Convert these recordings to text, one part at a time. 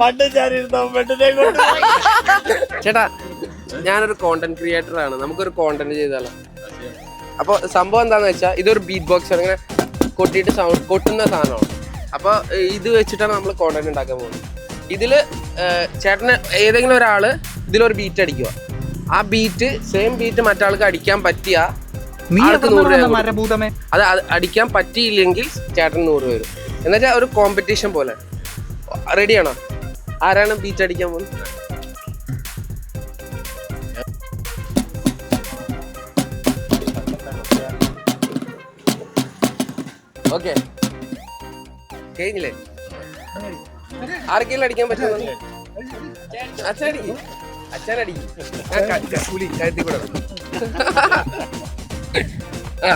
പണ്ട് ഞാനിരുന്ന പെണ്ണിനെ കൊണ്ട് ചേട്ടാ ഞാനൊരു കോണ്ടന്റ് ക്രിയേറ്റർ ആണ്, നമുക്കൊരു കോണ്ടന്റ് ചെയ്താലോ? അപ്പൊ സംഭവം എന്താന്ന് വെച്ചാൽ ഇതൊരു ബീറ്റ് ബോക്സ് ആണ്, ഇങ്ങനെ കൊട്ടിയിട്ട് സൗണ്ട് കൊട്ടുന്ന സാധനമാണ്. അപ്പൊ ഇത് വെച്ചിട്ടാണ് നമ്മൾ കോണ്ടന്റ് ഉണ്ടാക്കാൻ പോകുന്നത്. ഇതില് ചേട്ടന് ഏതെങ്കിലും ഒരാള് ഇതിലൊരു ബീറ്റ് അടിക്കുക, ആ ബീറ്റ് സെയിം ബീറ്റ് മറ്റാൾക്ക് അടിക്കാൻ പറ്റിയ ആൾക്ക് 100 രൂപ. അത് അടിക്കാൻ പറ്റിയില്ലെങ്കിൽ ചേട്ടൻ 100 രൂപ വരും. എന്നുവെച്ചാൽ ഒരു കോമ്പറ്റീഷൻ പോലെ. റെഡിയാണോ? ആരാണ് ബീറ്റ് അടിക്കാൻ പോകുന്നത്? ഓക്കെ, കഴിഞ്ഞില്ലേ? ആർക്കെങ്കിലും അടിക്കാൻ പറ്റുമോ? അച്ഛനടിക്കും, അച്ഛനടിക്കും. പുലി കഴുത്തി കൂടെ. ആ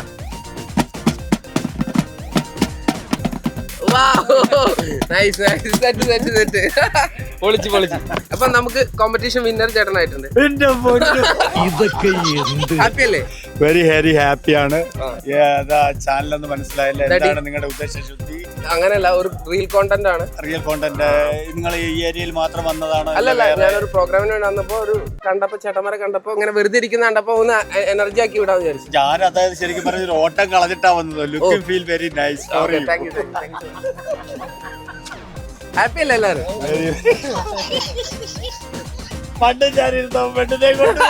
nice nice, set set set, പൊളിച്ച് പൊളിച്ച്. അപ്പൊ നമുക്ക് കോമ്പറ്റീഷൻ വിന്നർ ചേട്ടനായിട്ടുണ്ട്. ഇതൊക്കെ ഹാപ്പി അല്ലേ? വെരി വെരി ഹാപ്പിയാണ്. ചാനലൊന്നും മനസ്സിലായില്ല, എന്താണ് നിങ്ങളുടെ ഉദ്ദേശശുദ്ധി? അങ്ങനെയല്ല, ഒരു റീൽ കോണ്ടന്റ് ആണ്. റിയൽ കോണ്ടന്റ് നിങ്ങൾ ഈ ഏരിയയിൽ മാത്രം വന്നതാണ്? അല്ലല്ല, ഞാനൊരു പ്രോഗ്രാമിന് വേണ്ടി വന്നപ്പോ ഒരു കണ്ടപ്പോ ചേട്ടന്മാരെ കണ്ടപ്പോ ഇങ്ങനെ വെറുതെ ഇരിക്കുന്ന കണ്ടപ്പോ ഒന്ന് എനർജി ആക്കി വിടാന്ന് വിചാരിച്ചു. ഞാൻ അതായത് ശരിക്കും പറഞ്ഞ ഒരു ഓട്ടം കളഞ്ഞിട്ടാ വന്നത്. Look feel very nice. Happy അല്ലേ എല്ലാരും? പണ്ട് ഞാനിരുന്ന പെണ്ണിനെ കൊണ്ട്